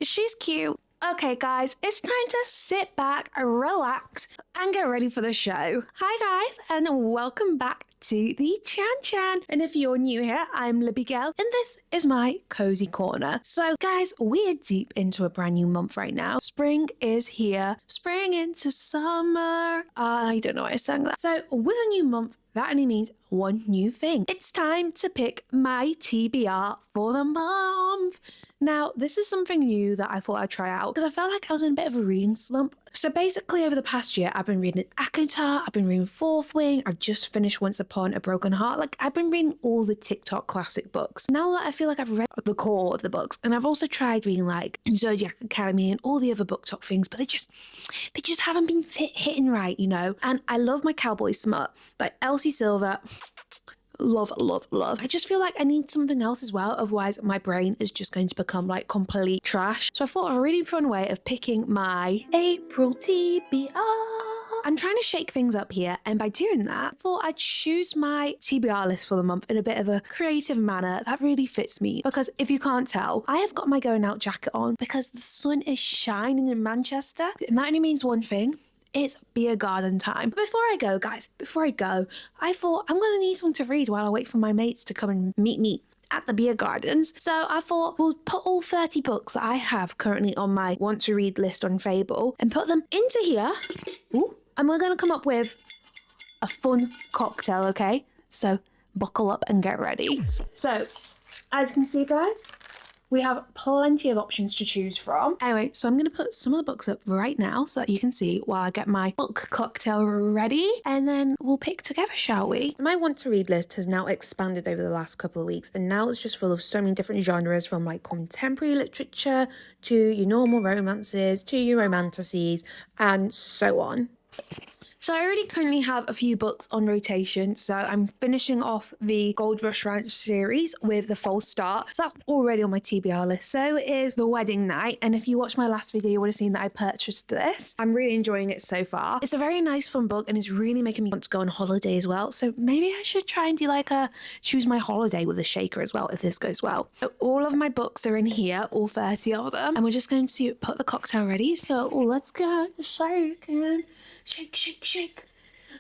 She's cute. Okay, guys, it's time to sit back, relax, and get ready for the show. Hi, guys, and welcome back to the Chan Chan. And if you're new here, I'm Libby Girl, and this is my cozy corner. So, guys, we're deep into a brand new month right now. Spring is here. Spring into summer. I don't know why I sang that. So, with a new month, that only means one new thing. It's time to pick my TBR for the month. Now, this is something new that I thought I'd try out because I felt like I was in a bit of a reading slump. So basically, over the past year, I've been reading ACOTAR, I've been reading Fourth Wing, I've just finished Once Upon a Broken Heart. Like, I've been reading all the TikTok classic books. Now that I feel like I've read the core of the books, and I've also tried reading like Zodiac Academy and all the other BookTok things, but they just haven't been hitting right, you know? And I love my cowboy smut, like Elsie Silver. Love. I just feel like I need something else as well. Otherwise, my brain is just going to become like complete trash. So I thought of a really fun way of picking my April TBR. I'm trying to shake things up here, and by doing that, I thought I'd choose my TBR list for the month in a bit of a creative manner that really fits me. Because if you can't tell, I have got my going out jacket on because the sun is shining in Manchester, and that only means one thing. It's beer garden time. But before I go, guys, I thought I'm going to need something to read while I wait for my mates to come and meet me at the beer gardens. So I thought we'll put all 30 books that I have currently on my want to read list on Fable and put them into here. Ooh, and we're going to come up with a fun cocktail, okay? So buckle up and get ready. So as you can see, guys, we have plenty of options to choose from. Anyway, so I'm going to put some of the books up right now so that you can see while I get my book cocktail ready. And then we'll pick together, shall we? My want to read list has now expanded over the last couple of weeks. And now it's just full of so many different genres, from like contemporary literature to your normal romances to your romanticies and so on. So I already currently have a few books on rotation. So I'm finishing off the Gold Rush Ranch series with The False Start. So that's already on my TBR list. So is The Wedding Night. And if you watched my last video, you would have seen that I purchased this. I'm really enjoying it so far. It's a very nice, fun book, and it's really making me want to go on holiday as well. So maybe I should try and do like a choose my holiday with a shaker as well, if this goes well. So all of my books are in here, all 30 of them. And we're just going to put the cocktail ready. So let's get shaking. Shake, shake, shake,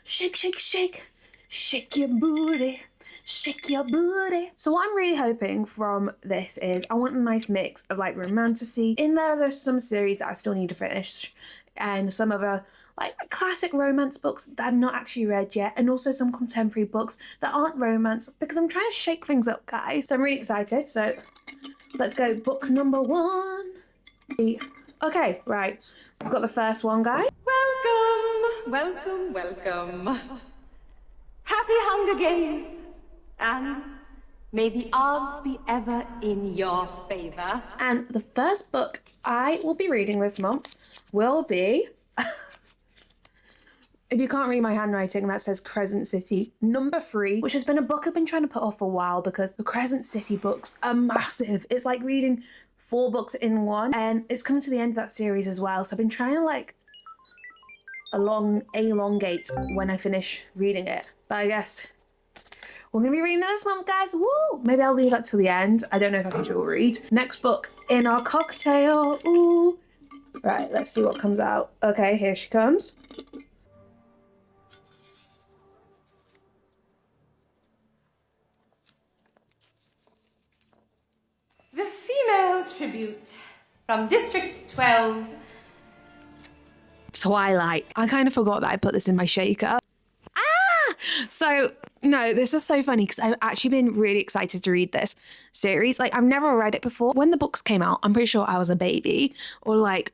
shake, shake, shake, shake your booty, shake your booty. So what I'm really hoping from this is I want a nice mix of like romantasy. In there's some series that I still need to finish, and some other like classic romance books that I've not actually read yet, and also some contemporary books that aren't romance, because I'm trying to shake things up, guys. So I'm really excited. So let's go book number one. Okay, right. I've got the first one, guys. Welcome. Happy Hunger Games. And may the odds be ever in your favor. And the first book I will be reading this month will be... If you can't read my handwriting, that says Crescent City #3, which has been a book I've been trying to put off for a while because the Crescent City books are massive. It's like reading 4 books in one, and it's coming to the end of that series as well. So I've been trying to like elongate when I finish reading it. But I guess we're gonna be reading this month, guys. Woo! Maybe I'll leave that till the end. I don't know if I can dual read. Next book in our cocktail. Ooh. Right, let's see what comes out. Okay, here she comes. The Female Tribute from District 12. Twilight. I kind of forgot that I put this in my shaker. So, no, this is so funny because I've actually been really excited to read this series. Like, I've never read it before. When the books came out, I'm pretty sure I was a baby or like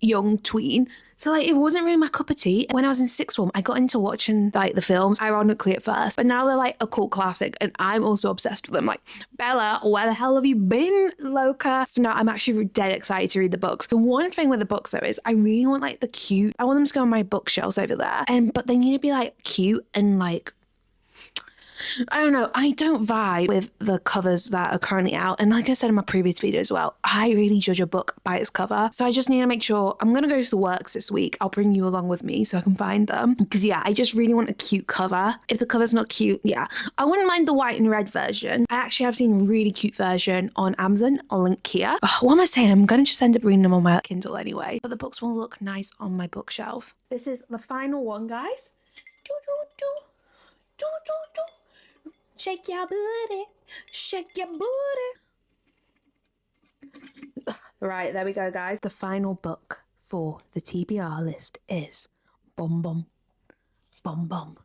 young tween. So like it wasn't really my cup of tea. When I was in sixth form, I got into watching like the films, ironically at first, but now they're like a cult classic and I'm also obsessed with them. Like, Bella, where the hell have you been, Loca? So now I'm actually dead excited to read the books. The one thing with the books though is I really want like I want them to go on my bookshelves over there, but they need to be like cute and like I don't know. I don't vibe with the covers that are currently out. And like I said in my previous video as well, I really judge a book by its cover. So I just need to make sure I'm going to go to the works this week. I'll bring you along with me so I can find them. Because yeah, I just really want a cute cover. If the cover's not cute, yeah. I wouldn't mind the white and red version. I actually have seen a really cute version on Amazon. I'll link here. Oh, what am I saying? I'm going to just end up reading them on my Kindle anyway. But the books will look nice on my bookshelf. This is the final one, guys. Do, do, do. Do, do, do. Shake your booty. Shake your booty. Right, there we go, guys. The final book for the TBR list is Bum Bum. Bum Bum.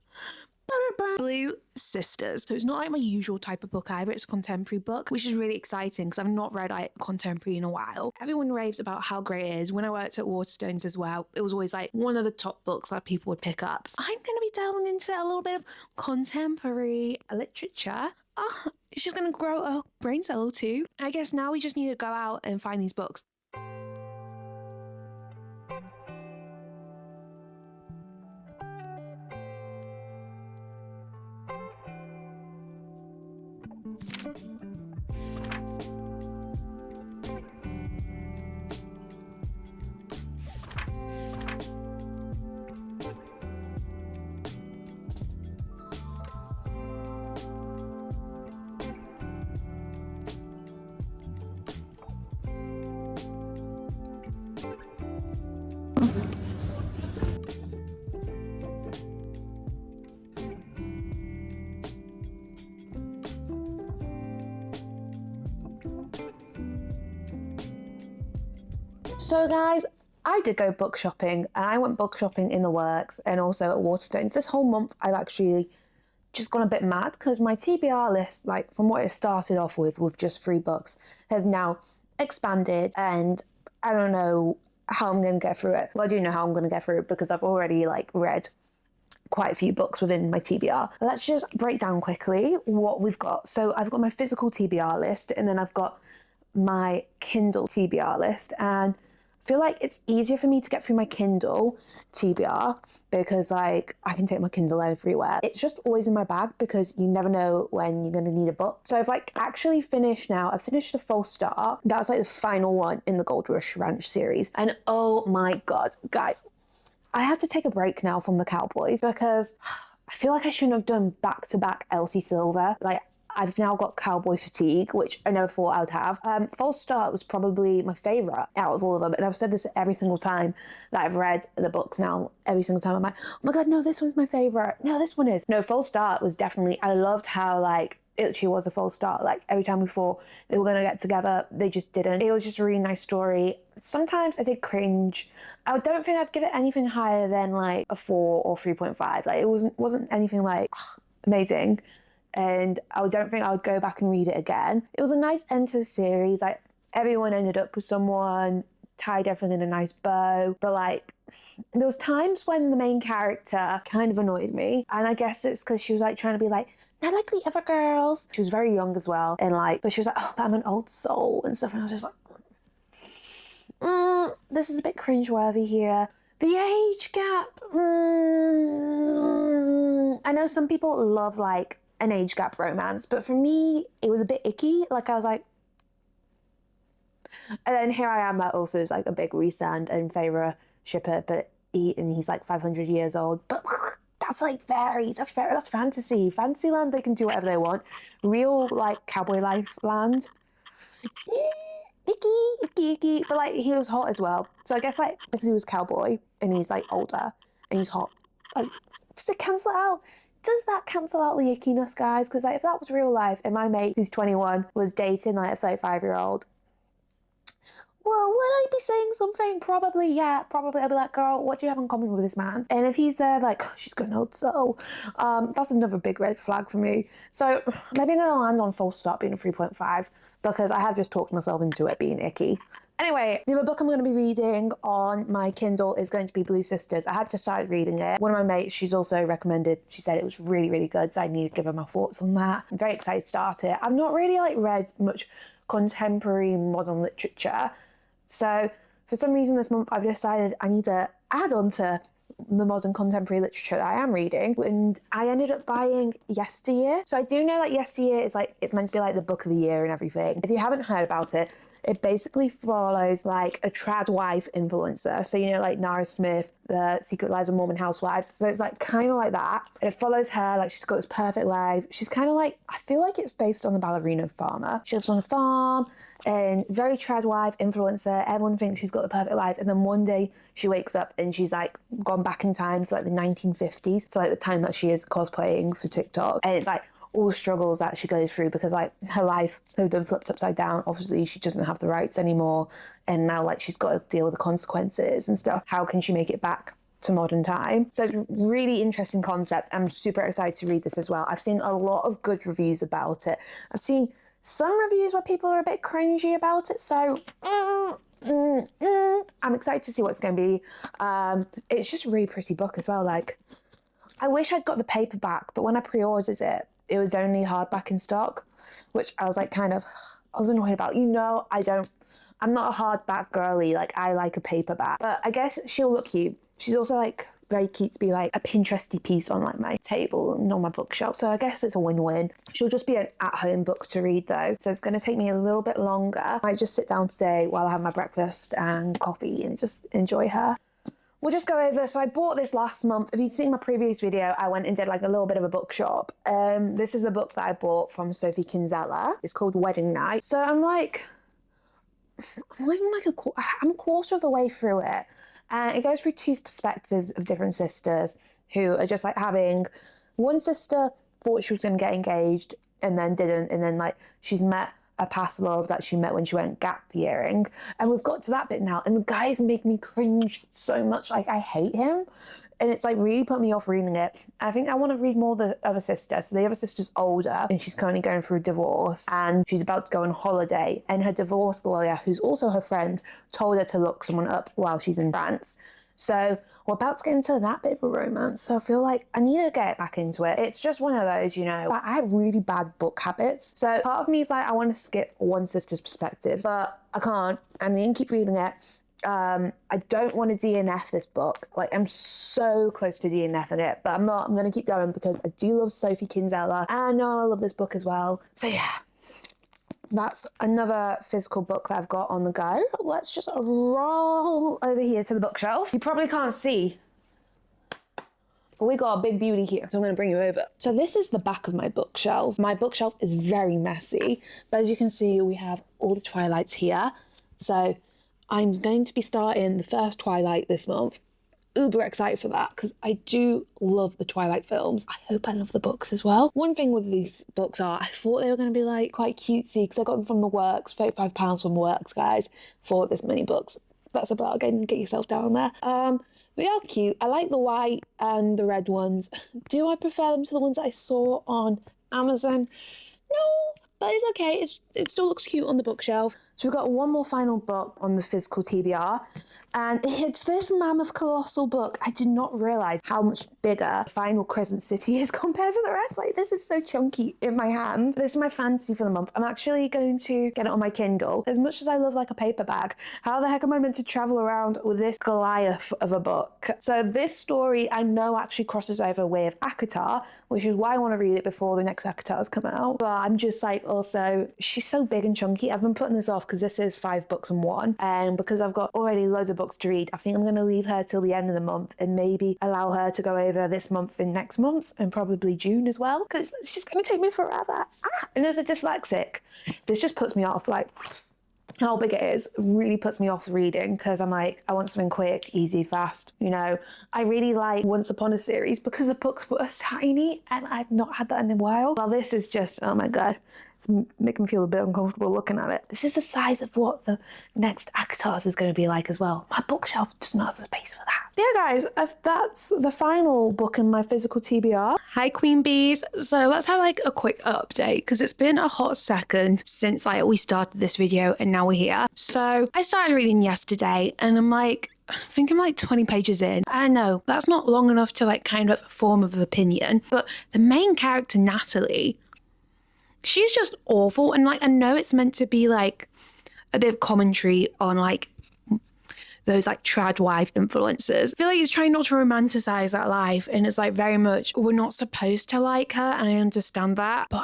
Blue Sisters. So it's not like my usual type of book either. It's a contemporary book, which is really exciting because I've not read like contemporary in a while. Everyone raves about how great it is. When I worked at Waterstones as well, it was always like one of the top books that people would pick up. So I'm going to be delving into a little bit of contemporary literature. Oh, it's just going to grow a brain cell or two. I guess now we just need to go out and find these books. So guys, I did go book shopping, and I went book shopping in the works and also at Waterstones. This whole month I've actually just gone a bit mad because my TBR list, like from what it started off with just 3 books, has now expanded, and I don't know how I'm going to get through it. Well, I do know how I'm going to get through it because I've already like read quite a few books within my TBR. Let's just break down quickly what we've got. So I've got my physical TBR list, and then I've got my Kindle TBR list, and I feel like it's easier for me to get through my Kindle TBR because like I can take my Kindle everywhere. It's just always in my bag because you never know when you're going to need a book. So I've like actually finished now. I've finished The False Start. That's like the final one in the Gold Rush Ranch series. And oh my God, guys, I have to take a break now from the Cowboys because I feel like I shouldn't have done back-to-back Elsie Silver. Like, I've now got cowboy fatigue, which I never thought I would have. False Start was probably my favourite out of all of them. And I've said this every single time that I've read the books now. Every single time I'm like, oh my God, no, this one's my favourite. No, this one is. No, False Start was definitely, I loved how like it was a false start. Like every time we thought they were going to get together, they just didn't. It was just a really nice story. Sometimes I did cringe. I don't think I'd give it anything higher than like a 4 or 3.5. Like it wasn't anything like amazing. And I don't think I would go back and read it again. It was a nice end to the series. Like everyone ended up with someone, tied everything in a nice bow. But like there was times when the main character kind of annoyed me. And I guess it's because she was like trying to be like, not like the other girls. She was very young as well. And like, but she was like, oh, but I'm an old soul and stuff. And I was just like, this is a bit cringeworthy here. The age gap. I know some people love like an age gap romance, but for me, it was a bit icky. Like I was like, and then here I am that also is like a big Rhysand and Feyre shipper, but he's like 500 years old. But that's like fairies. That's fantasy. Fantasyland, they can do whatever they want. Real like cowboy life land. Icky. But like he was hot as well. So I guess like because he was cowboy and he's like older and he's hot, like does it cancel it out? Does that cancel out the ickiness, guys? Because like if that was real life and my mate who's 21 was dating like a 35-year-old, well, would I be saying something? Probably, yeah, probably. I'd be like, girl, what do you have in common with this man? And if he's there like, oh, she's got an old soul, that's another big red flag for me. So maybe I'm going to land on False Start being a 3.5 because I have just talked myself into it being icky. Anyway, the other book I'm going to be reading on my Kindle is going to be Blue Sisters. I had just started reading it. One of my mates, she's also recommended, she said it was really, really good, so I need to give her my thoughts on that. I'm very excited to start it. I've not really like read much contemporary modern literature. So for some reason this month I've decided I need to add on to the modern contemporary literature that I am reading, and I ended up buying Yesteryear. So I do know that Yesteryear is like, it's meant to be like the book of the year and everything. If you haven't heard about it, it basically follows like a trad wife influencer. So, you know, like Nara Smith, the Secret Lives of Mormon Housewives. So it's like kind of like that. And it follows her, like she's got this perfect life. She's kind of like, I feel like it's based on the ballerina farmer. She lives on a farm and very trad wife influencer. Everyone thinks she's got the perfect life. And then one day she wakes up and she's like gone back in time to like the 1950s. So like the time that she is cosplaying for TikTok. And it's like all the struggles that she goes through because like her life has been flipped upside down. Obviously she doesn't have the rights anymore, and now like she's got to deal with the consequences and stuff. How can she make it back to modern time? So it's a really interesting concept. I'm super excited to read this as well. I've seen a lot of good reviews about it. I've seen some reviews where people are a bit cringy about it, so I'm excited to see what's going to be. It's just a really pretty book as well. Like, I wish I'd got the paperback, but when I pre-ordered it, it was only hardback in stock, which I was like I was annoyed about. You know, I'm not a hardback girly. Like, I like a paperback, but I guess she'll look cute. She's also like very cute to be like a Pinteresty piece on like my table and on my bookshelf. So I guess it's a win-win. She'll just be an at-home book to read though. So it's going to take me a little bit longer. I might just sit down today while I have my breakfast and coffee and just enjoy her. We'll just go over. So I bought this last month. If you'd seen my previous video, I went and did like a little bit of a bookshop. This is the book that I bought from Sophie Kinsella. It's called Wedding Night. So I'm a quarter of the way through it. And it goes through two perspectives of different sisters who are just like having, one sister thought she was going to get engaged and then didn't. And then like she's met a past love that she met when she went gap yearing. And we've got to that bit now. And the guys make me cringe so much. Like, I hate him. And it's like really put me off reading it. I think I want to read more of the other sister. So the other sister's older and she's currently going through a divorce and she's about to go on holiday. And her divorce lawyer, who's also her friend, told her to look someone up while she's in France. So we're about to get into that bit of a romance. So I feel like I need to get back into it. It's just one of those, you know, like I have really bad book habits. So part of me is like, I want to skip one sister's perspective, but I can't. I need to keep reading it. I don't want to DNF this book. Like, I'm so close to DNFing it, but I'm not. I'm going to keep going because I do love Sophie Kinsella. And I know I love this book as well. So yeah. That's another physical book that I've got on the go. Let's just roll over here to the bookshelf. You probably can't see, but we got a big beauty here, so I'm going to bring you over. So this is the back of my bookshelf. My bookshelf is very messy, but as you can see, we have all the Twilights here. So I'm going to be starting the first Twilight this month. Uber excited for that because I do love the Twilight films. I hope I love the books as well. One thing with these books are I thought they were going to be like quite cutesy because I got them from the Works, £35 from Works, guys, for this many books. That's a bargain. Get yourself down there. They are cute. I like the white and the red ones. Do I prefer them to the ones that I saw on Amazon? No, but it's okay. It still looks cute on the bookshelf. So we've got one more final book on the physical TBR, and it's this mammoth colossal book. I did not realise how much bigger Final Crescent City is compared to the rest. Like, this is so chunky in my hand. This is my fantasy for the month. I'm actually going to get it on my Kindle. As much as I love like a paperback, how the heck am I meant to travel around with this Goliath of a book? So this story I know actually crosses over with ACOTAR, which is why I want to read it before the next ACOTARs come out. But I'm just like, also, she's so big and chunky. I've been putting this off because this is 5 books in one, and because I've got already loads of books to read, I think I'm going to leave her till the end of the month and maybe allow her to go over this month and next month and probably June as well, because she's going to take me forever. And as a dyslexic, this just puts me off. Like, how big it is really puts me off reading because I'm like, I want something quick, easy, fast. You know, I really like Once Upon a Series because the books were tiny and I've not had that in a while. Well, this is just, oh my God, it's making me feel a bit uncomfortable looking at it. This is the size of what the next ACOTARs is going to be like as well. My bookshelf does not have the space for that. But yeah, guys, that's the final book in my physical TBR. Hi, Queen Bees. So let's have like a quick update because it's been a hot second since like we started this video and now we're here. So I started reading yesterday and I think I'm like 20 pages in. I know that's not long enough to like kind of form of opinion, but the main character, Natalie, she's just awful. And like, I know it's meant to be like a bit of commentary on like those like trad wife influencers. I feel like it's trying not to romanticize that life, and it's like very much we're not supposed to like her, and I understand that, but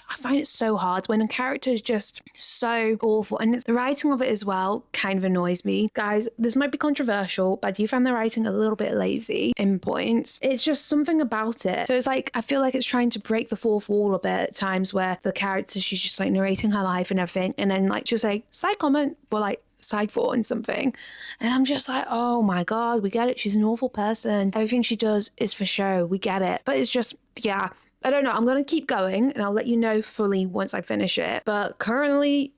I find it so hard when a character is just so awful, and the writing of it as well kind of annoys me. Guys, this might be controversial, but I do find the writing a little bit lazy in points. It's just something about it. So it's like, I feel like it's trying to break the fourth wall a bit at times, where the character, she's just like narrating her life and everything, and then like just like side comment, but like side thought and something, and I'm just like, oh my god, we get it, she's an awful person, everything she does is for show, we get it. But it's just, yeah, I don't know, I'm gonna keep going and I'll let you know fully once I finish it, but currently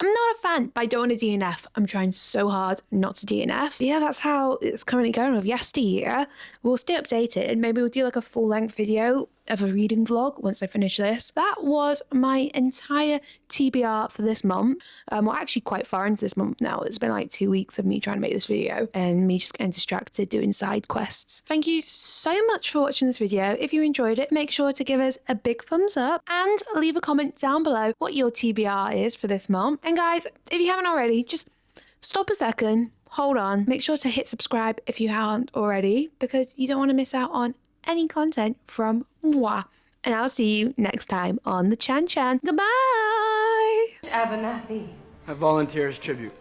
I'm not a fan, but I don't want to DNF. I'm trying so hard not to DNF. Yeah, that's how it's currently going with Yesteryear. We'll stay updated. Maybe we'll do like a full-length video of a reading vlog once I finish this. That was my entire TBR for this month. We're actually quite far into this month now. It's been like 2 weeks of me trying to make this video and me just getting distracted doing side quests. Thank you so much for watching this video. If you enjoyed it, make sure to give us a big thumbs up and leave a comment down below what your TBR is for this month. And guys, if you haven't already, just stop a second, hold on, make sure to hit subscribe if you haven't already, because you don't want to miss out on any content from moi. And I'll see you next time on the Chan Chan. Goodbye! Abernathy. I volunteer as tribute.